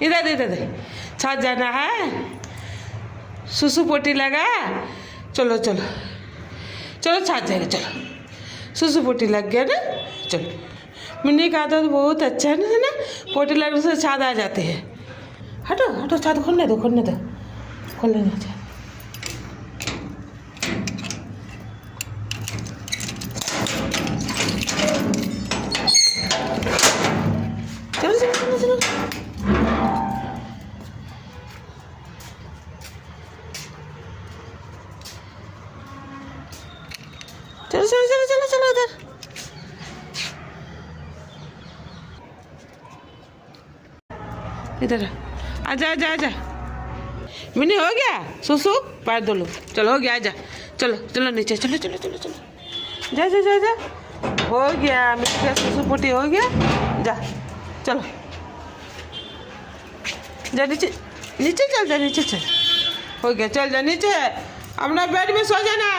इधर इधर छत जाना है, सुसु पोटी लगा। चलो चलो चलो छत जाएगा, चलो सुसु पोटी लग गया ना। चलो मिन्नी का आदत बहुत अच्छा है ना, पोटी लगने से छाद आ जाते हैं। हटो हटो, छत खोलने दो, खोलने दो, खोलने दो। चलो चलो चलो चलो चलो चलो चलो चलो चलो इधर इधर आजा आजा आजा। मिनी हो गया सुसु, पैर धो लो। चलो हो गया, आजा। चलो चलो नीचे, चलो चलो चलो चलो, जा जा जा जा। हो गया मिनी का सुसु पोटी हो गया। जा चलो, जा नीचे, नीचे चल, जा नीचे चल। हो गया, चल जा नीचे, अपना बेड में सो जाना।